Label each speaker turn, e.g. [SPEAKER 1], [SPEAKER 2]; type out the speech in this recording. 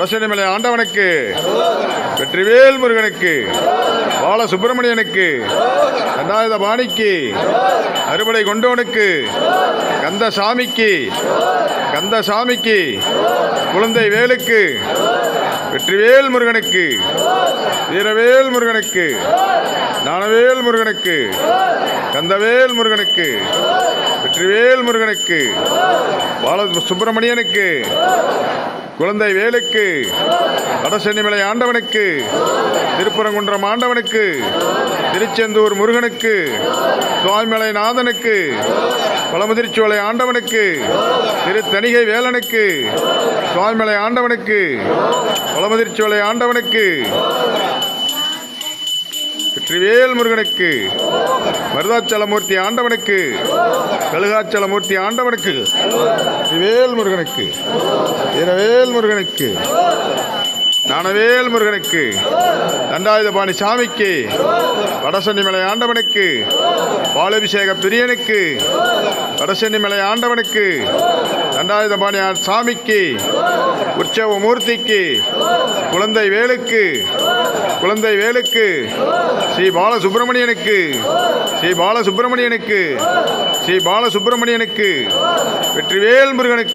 [SPEAKER 1] வடசென்னிமலை ஆண்டவனுக்கு, வெற்றிவேல் முருகனுக்கு, பால சுப்பிரமணியனுக்கு, தண்டாயுத பாணிக்கு, அறுபடை கொண்டோனுக்கு, கந்தசாமிக்கு, கந்தசாமிக்கு, குழந்தை வேலுக்கு, வெற்றிவேல் முருகனுக்கு, வீரவேல் முருகனுக்கு, ஞானவேல் முருகனுக்கு, கந்தவேல் முருகனுக்கு, வெற்றிவேல் முருகனுக்கு, பால சுப்பிரமணியனுக்கு, குழந்தை வேலுக்கு, வடசென்னிமலை ஆண்டவனுக்கு, திருப்பரங்குன்றம் ஆண்டவனுக்கு, திருச்செந்தூர் முருகனுக்கு, சுவாமிமலை நாதனுக்கு, பழமுதிர்ச்சோலை ஆண்டவனுக்கு, திருத்தணிகை வேலனுக்கு, சுவாமிமலை ஆண்டவனுக்கு, பழமுதிர்ச்சோலை ஆண்டவனுக்கு, வெற்றிவேல் முருகனுக்கு, மருதாச்சலமூர்த்தி ஆண்டவனுக்கு, கழுகாச்சலமூர்த்தி ஆண்டவனுக்கு, வெற்றிவேல் முருகனுக்கு, வீரவேல் முருகனுக்கு, ஞானவேல் முருகனுக்கு, தண்டாயுதபாணி சாமிக்கு, வடசென்னிமலை ஆண்டவனுக்கு, பாலாபிஷேக பிரியனுக்கு, வடசென்னிமலை ஆண்டவனுக்கு, தண்டாயுதபாணி சாமிக்கு, உற்சவ மூர்த்திக்கு, குழந்தை வேலுக்கு, குழந்தை வேலுக்கு, ஸ்ரீ பாலசுப்பிரமணியனுக்கு, ஸ்ரீ பாலசுப்பிரமணியனுக்கு, ஸ்ரீ பாலசுப்பிரமணியனுக்கு, வெற்றிவேல் முருகனுக்கு.